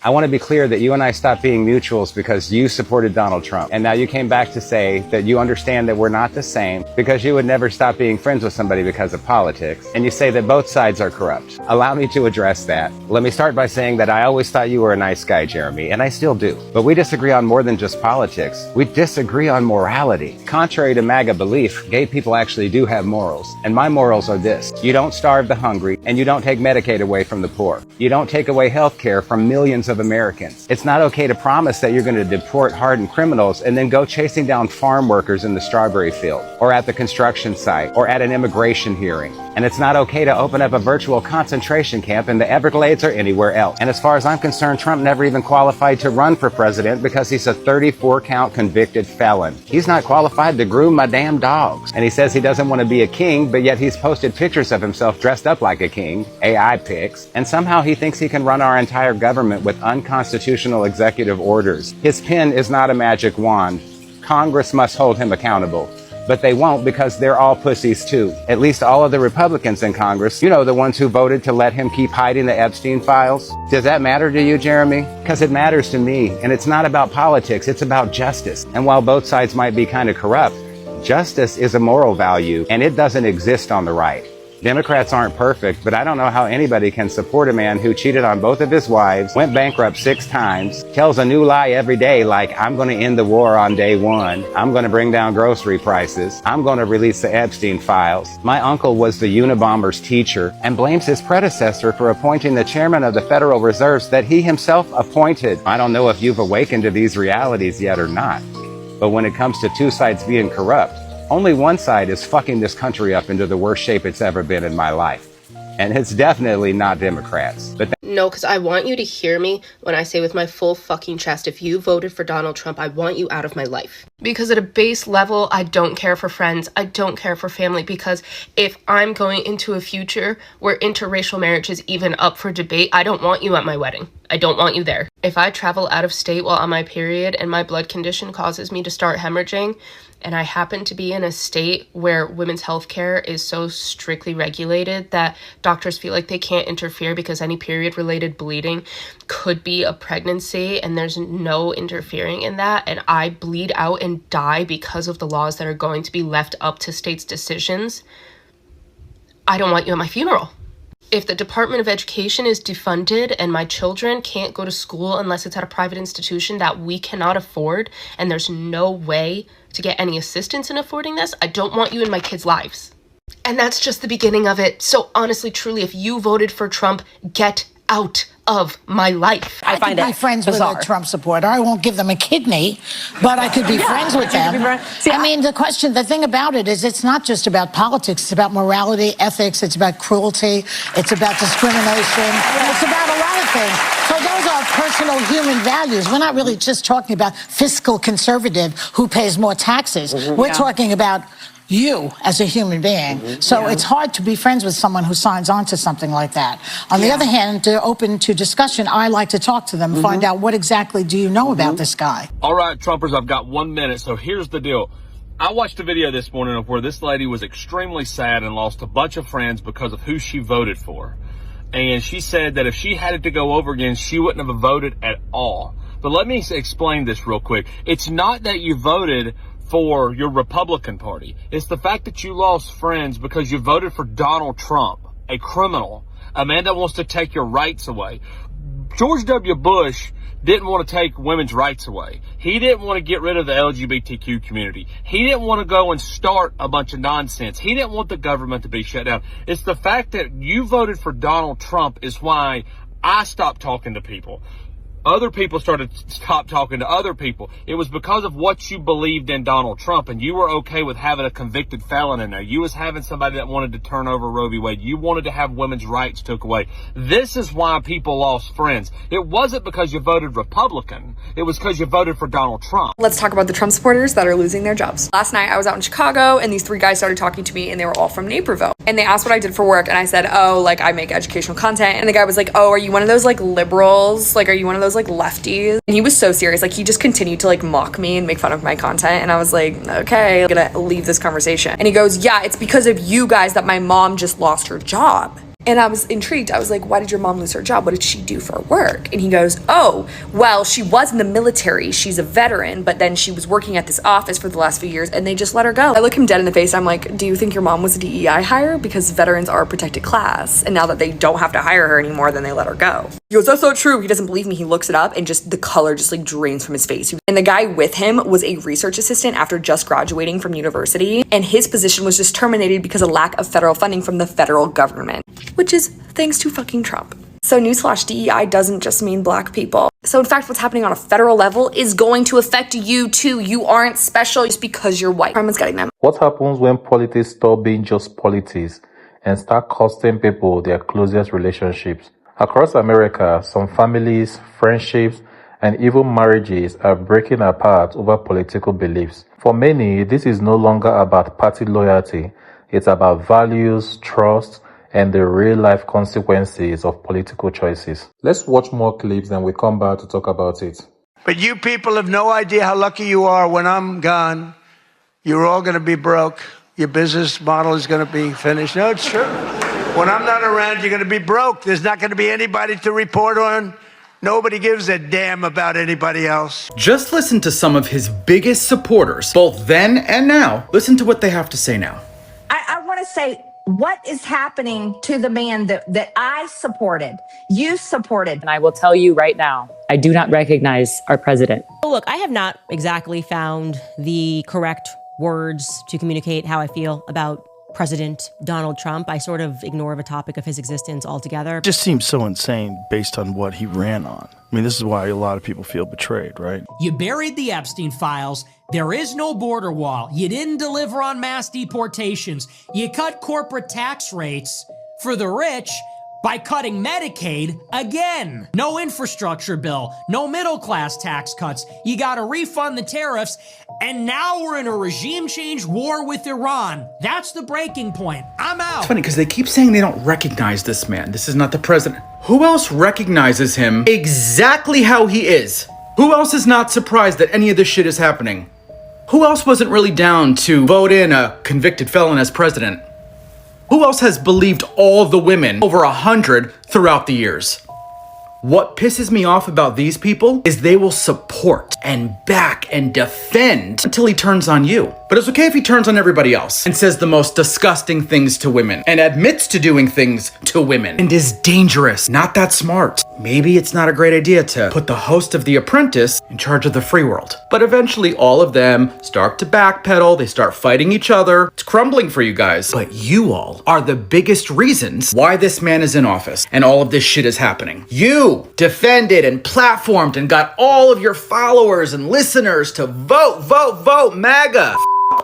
I want to be clear that you and I stopped being mutuals because you supported Donald Trump. And now you came back to say that you understand that we're not the same because you would never stop being friends with somebody because of politics. And you say that both sides are corrupt. Allow me to address that. Let me start by saying that I always thought you were a nice guy, Jeremy, and I still do. But we disagree on more than just politics. We disagree on morality. Contrary to MAGA belief, gay people actually do have morals. And my morals are this. You don't starve the hungry, and you don't take Medicaid away from the poor. You don't take away health care from millions of Americans. It's not okay to promise that you're going to deport hardened criminals and then go chasing down farm workers in the strawberry field, or at the construction site, or at an immigration hearing. And it's not okay to open up a virtual concentration camp in the Everglades or anywhere else. And as far as I'm concerned, Trump never even qualified to run for president because he's a 34-count convicted felon. He's not qualified to groom my damn dogs. And he says he doesn't want to be a king, but yet he's posted pictures of himself dressed up like a king, AI pics, and somehow he thinks he can run our entire government with unconstitutional executive orders. His pen is not a magic wand. Congress must hold him accountable. But they won't because they're all pussies too. At least all of the Republicans in Congress, you know, the ones who voted to let him keep hiding the Epstein files. Does that matter to you, Jeremy? Because it matters to me. And it's not about politics, it's about justice. And while both sides might be kind of corrupt, justice is a moral value and it doesn't exist on the right. Democrats aren't perfect, but I don't know how anybody can support a man who cheated on both of his wives, went bankrupt 6 times, tells a new lie every day like, I'm going to end the war on day 1, I'm going to bring down grocery prices, I'm going to release the Epstein files. My uncle was the Unabomber's teacher and blames his predecessor for appointing the chairman of the Federal Reserves that he himself appointed. I don't know if you've awakened to these realities yet or not, but when it comes to two sides being corrupt, only one side is fucking this country up into the worst shape it's ever been in my life. And it's definitely not Democrats. But no, because I want you to hear me when I say with my full fucking chest, if you voted for Donald Trump, I want you out of my life. Because at a base level, I don't care for friends. I don't care for family. Because if I'm going into a future where interracial marriage is even up for debate, I don't want you at my wedding. I don't want you there. If I travel out of state while on my period and my blood condition causes me to start hemorrhaging, and I happen to be in a state where women's health care is so strictly regulated that doctors feel like they can't interfere because any period-related bleeding could be a pregnancy and there's no interfering in that, and I bleed out and die because of the laws that are going to be left up to states' decisions, I don't want you at my funeral. If the Department of Education is defunded and my children can't go to school unless it's at a private institution that we cannot afford, and there's no way to get any assistance in affording this, I don't want you in my kids' lives. And that's just the beginning of it. So honestly, truly, if you voted for Trump, get out of my life. I find it friends bizarre. with a Trump supporter. I won't give them a kidney, but I could be friends with them. See, I mean, the thing about it is it's not just about politics. It's about morality, ethics. It's about cruelty. It's about discrimination. It's about a lot of things. So those are personal human values. We're not really just talking about fiscal conservative who pays more taxes. We're talking about you as a human being. So it's hard to be friends with someone who signs on to something like that. On the other hand, they're open to discussion. I like to talk to them, find out what exactly do you know about this guy. All right, Trumpers, I've got 1 minute. So here's the deal. I watched a video this morning of where this lady was extremely sad and lost a bunch of friends because of who she voted for. And she said that if she had it to go over again, she wouldn't have voted at all. But let me explain this real quick. It's not that you voted for your Republican Party. It's the fact that you lost friends because you voted for Donald Trump, a criminal, a man that wants to take your rights away. George W. Bush didn't want to take women's rights away. He didn't want to get rid of the LGBTQ community. He didn't want to go and start a bunch of nonsense. He didn't want the government to be shut down. It's the fact that you voted for Donald Trump is why I stopped talking to people. Other people started to stop talking to other people. It was because of what you believed in Donald Trump, and you were okay with having a convicted felon in there. You was having somebody that wanted to turn over Roe v. Wade. You wanted to have women's rights took away. This is why people lost friends. It wasn't because you voted Republican. It was because you voted for Donald Trump. Let's talk about the Trump supporters that are losing their jobs. Last night I was out in Chicago and these 3 guys started talking to me and they were all from Naperville. And they asked what I did for work and I said, oh, like I make educational content. And the guy was like, oh, are you one of those like liberals? Like, are you one of those like lefties? And he was so serious. Like he just continued to like mock me and make fun of my content. And I was like, okay, I'm gonna leave this conversation. And he goes, yeah, it's because of you guys that my mom just lost her job. And I was intrigued. I was like, why did your mom lose her job? What did she do for work? And he goes, oh, well, she was in the military. She's a veteran, but then she was working at this office for the last few years and they just let her go. I look him dead in the face. I'm like, do you think your mom was a DEI hire? Because veterans are a protected class. And now that they don't have to hire her anymore, then they let her go. He goes, that's not true. He doesn't believe me. He looks it up and just the color just like drains from his face. And the guy with him was a research assistant after just graduating from university. And his position was just terminated because of lack of federal funding from the federal government, which is thanks to fucking Trump. So newsflash, DEI doesn't just mean black people. So in fact, what's happening on a federal level is going to affect you too. You aren't special just because you're white. Karma's getting them. What happens when politics stop being just politics and start costing people their closest relationships? Across America, some families, friendships, and even marriages are breaking apart over political beliefs. For many, this is no longer about party loyalty. It's about values, trust, and the real-life consequences of political choices. Let's watch more clips and we come back to talk about it. But you people have no idea how lucky you are. When I'm gone, you're all going to be broke. Your business model is going to be finished. No, it's true. When I'm not around, you're going to be broke. There's not going to be anybody to report on. Nobody gives a damn about anybody else. Just listen to some of his biggest supporters, both then and now. Listen to what they have to say now. I want to say, what is happening to the man that I supported, you supported? And I will tell you right now, I do not recognize our president. Look, I have not exactly found the correct words to communicate how I feel about President Donald Trump. I sort of ignore the topic of his existence altogether. It just seems so insane based on what he ran on. I mean, this is why a lot of people feel betrayed, right? You buried the Epstein files. There is no border wall. You didn't deliver on mass deportations. You cut corporate tax rates for the rich by cutting Medicaid again. No infrastructure bill, no middle class tax cuts. You gotta refund the tariffs, and now we're in a regime change war with Iran. That's the breaking point. I'm out. It's funny because they keep saying they don't recognize this man. This is not the president. Who else recognizes him exactly how he is? Who else is not surprised that any of this shit is happening? Who else wasn't really down to vote in a convicted felon as president? Who else has believed all the women, over 100, throughout the years? What pisses me off about these people is they will support and back and defend until he turns on you. But it's okay if he turns on everybody else and says the most disgusting things to women and admits to doing things to women and is dangerous, not that smart. Maybe it's not a great idea to put the host of The Apprentice in charge of the free world. But eventually all of them start to backpedal, they start fighting each other. It's crumbling for you guys. But you all are the biggest reasons why this man is in office and all of this shit is happening. You defended and platformed and got all of your followers and listeners to vote MAGA.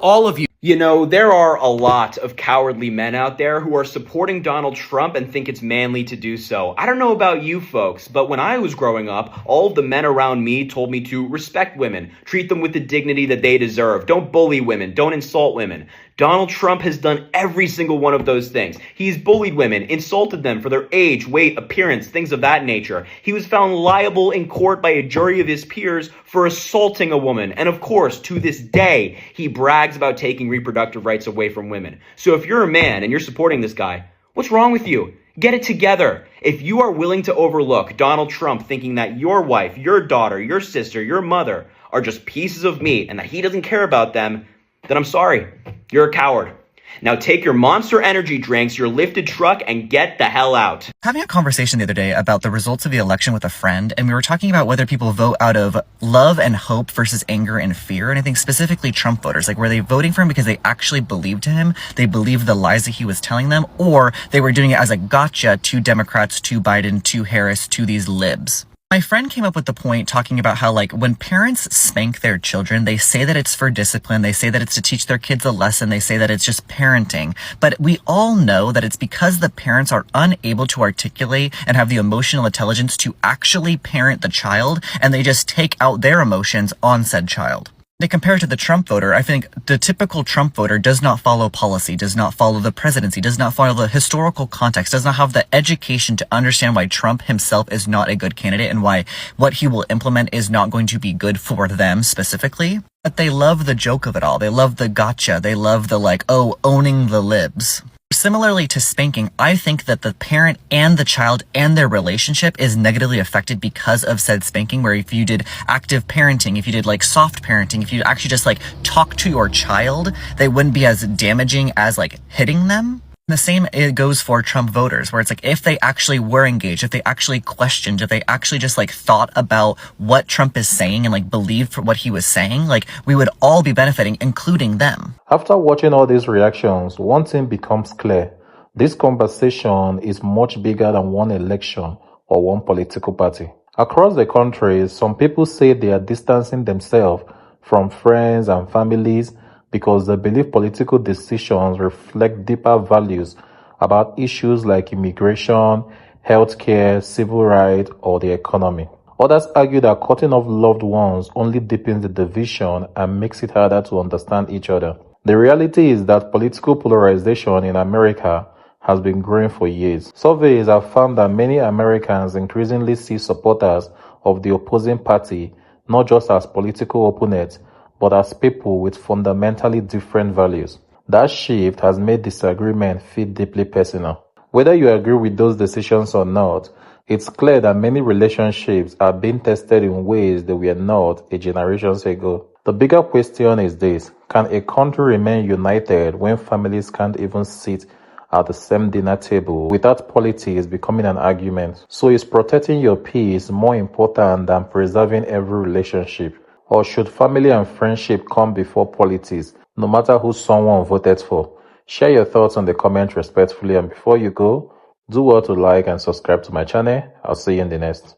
All of you. You know, there are a lot of cowardly men out there who are supporting Donald Trump and think it's manly to do so. I don't know about you folks, but when I was growing up, all of the men around me told me to respect women, treat them with the dignity that they deserve, don't bully women, don't insult women. Donald Trump has done every single one of those things. He's bullied women, insulted them for their age, weight, appearance, things of that nature. He was found liable in court by a jury of his peers for assaulting a woman. And of course, to this day, he brags about taking reproductive rights away from women. So if you're a man and you're supporting this guy, what's wrong with you? Get it together. If you are willing to overlook Donald Trump thinking that your wife, your daughter, your sister, your mother are just pieces of meat and that he doesn't care about them, then I'm sorry. You're a coward. Now take your Monster Energy drinks, your lifted truck, and get the hell out. Having a conversation the other day about the results of the election with a friend, and we were talking about whether people vote out of love and hope versus anger and fear, and I think specifically Trump voters. Like, were they voting for him because they actually believed him, they believed the lies that he was telling them, or they were doing it as a gotcha to Democrats, to Biden, to Harris, to these libs? My friend came up with the point talking about how, like, when parents spank their children, they say that it's for discipline, they say that it's to teach their kids a lesson, they say that it's just parenting. But we all know that it's because the parents are unable to articulate and have the emotional intelligence to actually parent the child, and they just take out their emotions on said child. They compare it to the Trump voter. I think the typical Trump voter does not follow policy, does not follow the presidency, does not follow the historical context, does not have the education to understand why Trump himself is not a good candidate and why what he will implement is not going to be good for them specifically. But they love the joke of it all. They love the gotcha. They love the, like, oh, owning the libs. Similarly to spanking, I think that the parent and the child and their relationship is negatively affected because of said spanking, where if you did active parenting, if you did like soft parenting, if you actually just like talk to your child, they wouldn't be as damaging as like hitting them. The same it goes for Trump voters, where it's like if they actually were engaged, if they actually questioned, if they actually just like thought about what Trump is saying and like believed for what he was saying, like we would all be benefiting, including them. After watching all these reactions, one thing becomes clear. This conversation is much bigger than one election or one political party. Across the country, some people say they are distancing themselves from friends and families because they believe political decisions reflect deeper values about issues like immigration, healthcare, civil rights, or the economy. Others argue that cutting off loved ones only deepens the division and makes it harder to understand each other. The reality is that political polarization in America has been growing for years. Surveys have found that many Americans increasingly see supporters of the opposing party not just as political opponents, but as people with fundamentally different values. That shift has made disagreement feel deeply personal. Whether you agree with those decisions or not, it's clear that many relationships are being tested in ways they were not a generation ago. The bigger question is this: can a country remain united when families can't even sit at the same dinner table without politics becoming an argument? So is protecting your peace more important than preserving every relationship? Or should family and friendship come before politics, no matter who someone voted for? Share your thoughts on the comment respectfully, and before you go, do well to like and subscribe to my channel. I'll see you in the next.